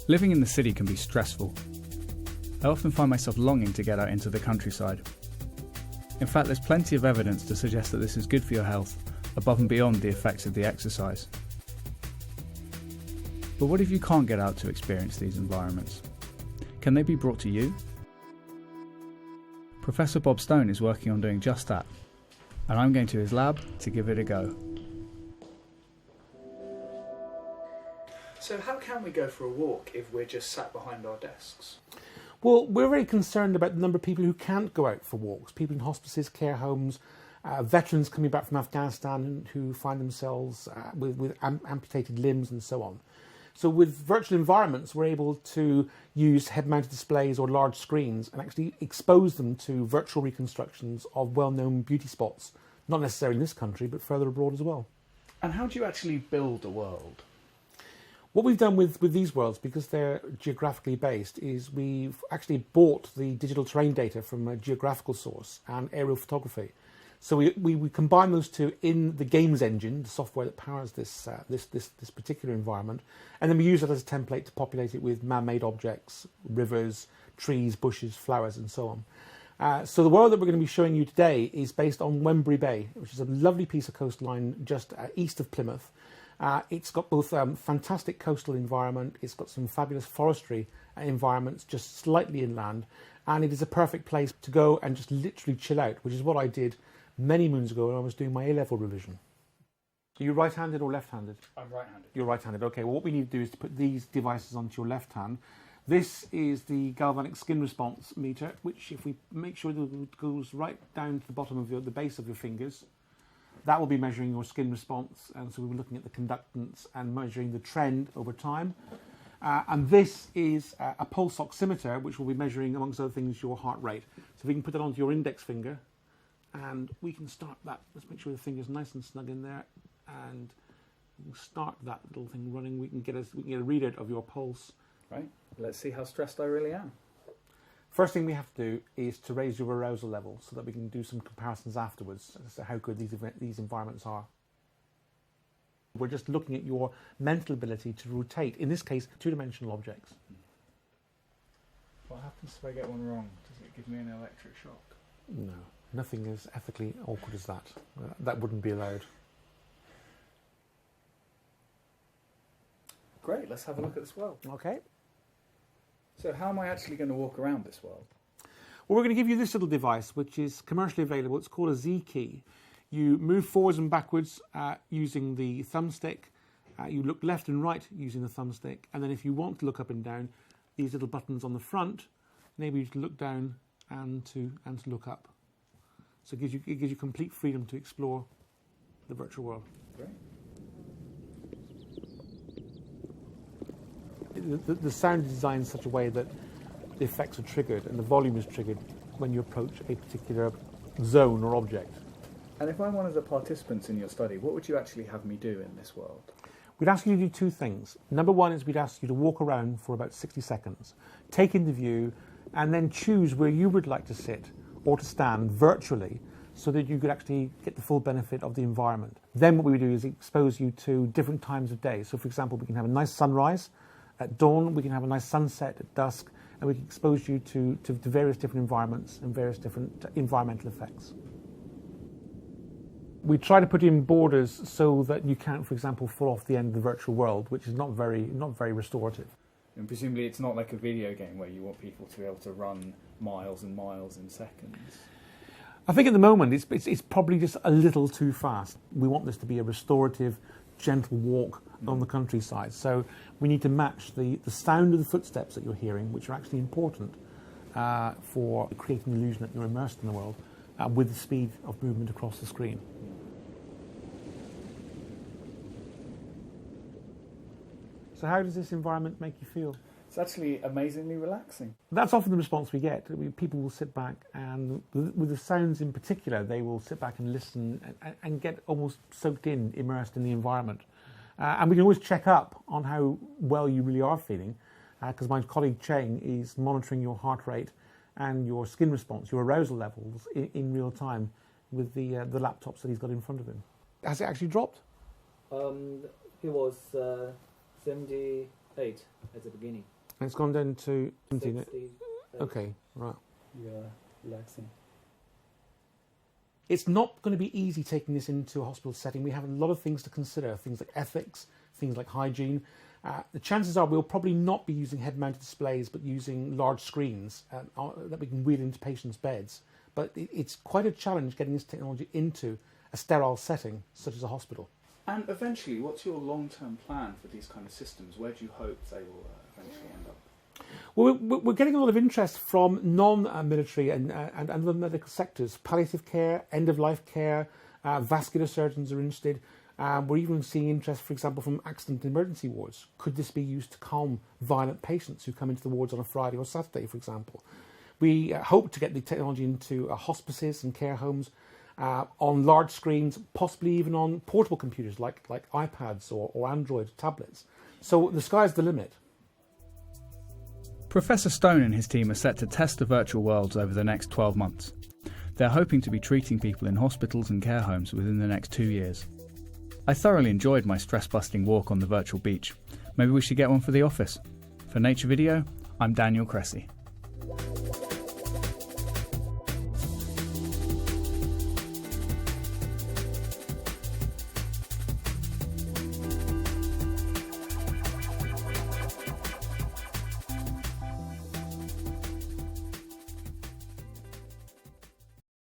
Living in the city can be stressful. I often find myself longing to get out into the countryside. In fact, there's plenty of evidence to suggest that this is good for your health, above and beyond the effects of the exercise. But what if you can't get out to experience these environments? Can they be brought to you? Professor Bob Stone is working on doing just that, and I'm going to his lab to give it a go. So how can we go for a walk if we're just sat behind our desks? Well, we're very concerned about the number of people who can't go out for walks. People in hospices, care homes, veterans coming back from Afghanistan who find themselves with amputated limbs and so on. So with virtual environments, we're able to use head-mounted displays or large screens and actually expose them to virtual reconstructions of well-known beauty spots, not necessarily in this country, but further abroad as well. And how do you actually build a world? What we've done with these worlds, because they're geographically based, is we've actually bought the digital terrain data from a geographical source and aerial photography. So we combine those two in the games engine, the software that powers this particular environment, and then we use it as a template to populate it with man-made objects, rivers, trees, bushes, flowers, and so on. So the world that we're going to be showing you today is based on Wembury Bay, which is a lovely piece of coastline just east of Plymouth. It's got both fantastic coastal environment, it's got some fabulous forestry environments just slightly inland, and it is a perfect place to go and just literally chill out, which is what I did many moons ago when I was doing my A-level revision. Are you right-handed or left-handed? I'm right-handed. You're right-handed. Okay, well what we need to do is to put these devices onto your left hand. This is the galvanic skin response meter, which if we make sure that it goes right down to the bottom of the base of your fingers, that will be measuring your skin response, and so we were looking at the conductance and measuring the trend over time. And this is a pulse oximeter, which will be measuring, amongst other things, your heart rate. So if we can put that onto your index finger, and we can start that. Let's make sure the finger's nice and snug in there, and we can start that little thing running. We can get a readout of your pulse. Right. Let's see how stressed I really am. First thing we have to do is to raise your arousal level so that we can do some comparisons afterwards as to how good these environments are. We're just looking at your mental ability to rotate, in this case, two-dimensional objects. What happens if I get one wrong? Does it give me an electric shock? No, nothing as ethically awkward as that. That wouldn't be allowed. Great, let's have a look at this world. Okay. So how am I actually going to walk around this world? Well, we're going to give you this little device, which is commercially available. It's called a Z-Key. You move forwards and backwards using the thumbstick. You look left and right using the thumbstick. And then if you want to look up and down, these little buttons on the front enable you to look down and to look up. So it gives you complete freedom to explore the virtual world. Great. The sound is designed in such a way that the effects are triggered and the volume is triggered when you approach a particular zone or object. And if I'm one of the participants in your study, what would you actually have me do in this world? We'd ask you to do two things. Number one is we'd ask you to walk around for about 60 seconds, take in the view, and then choose where you would like to sit or to stand virtually so that you could actually get the full benefit of the environment. Then what we would do is expose you to different times of day. So for example, we can have a nice sunrise at dawn, we can have a nice sunset at dusk, and we can expose you to various different environments and various different environmental effects. We try to put in borders so that you can't, for example, fall off the end of the virtual world, which is not very restorative. And presumably it's not like a video game where you want people to be able to run miles and miles in seconds. I think at the moment it's probably just a little too fast. We want this to be a restorative, gentle walk on the countryside. So we need to match the sound of the footsteps that you're hearing, which are actually important for creating the illusion that you're immersed in the world, with the speed of movement across the screen. So how does this environment make you feel? It's actually amazingly relaxing. That's often the response we get. People will sit back and, with the sounds in particular, they will sit back and listen and get almost soaked in, immersed in the environment. And we can always check up on how well you really are feeling, because my colleague Cheng is monitoring your heart rate and your skin response, your arousal levels in real time with the laptops that he's got in front of him. Has it actually dropped? It was 78 at the beginning. And it's gone down to 17. 60. Okay, right. You're relaxing. It's not going to be easy taking this into a hospital setting. We have a lot of things to consider, things like ethics, things like hygiene. The chances are we'll probably not be using head-mounted displays, but using large screens that we can wheel into patients' beds. But it's quite a challenge getting this technology into a sterile setting, such as a hospital. And eventually, what's your long-term plan for these kind of systems? Where do you hope they will eventually end up? Well, we're getting a lot of interest from non-military and other medical sectors. Palliative care, end-of-life care, vascular surgeons are interested. We're even seeing interest, for example, from accident and emergency wards. Could this be used to calm violent patients who come into the wards on a Friday or Saturday, for example? We hope to get the technology into hospices and care homes on large screens, possibly even on portable computers like iPads or Android tablets. So the sky's the limit. Professor Stone and his team are set to test the virtual worlds over the next 12 months. They're hoping to be treating people in hospitals and care homes within the next 2 years. I thoroughly enjoyed my stress-busting walk on the virtual beach. Maybe we should get one for the office. For Nature Video, I'm Daniel Cressy.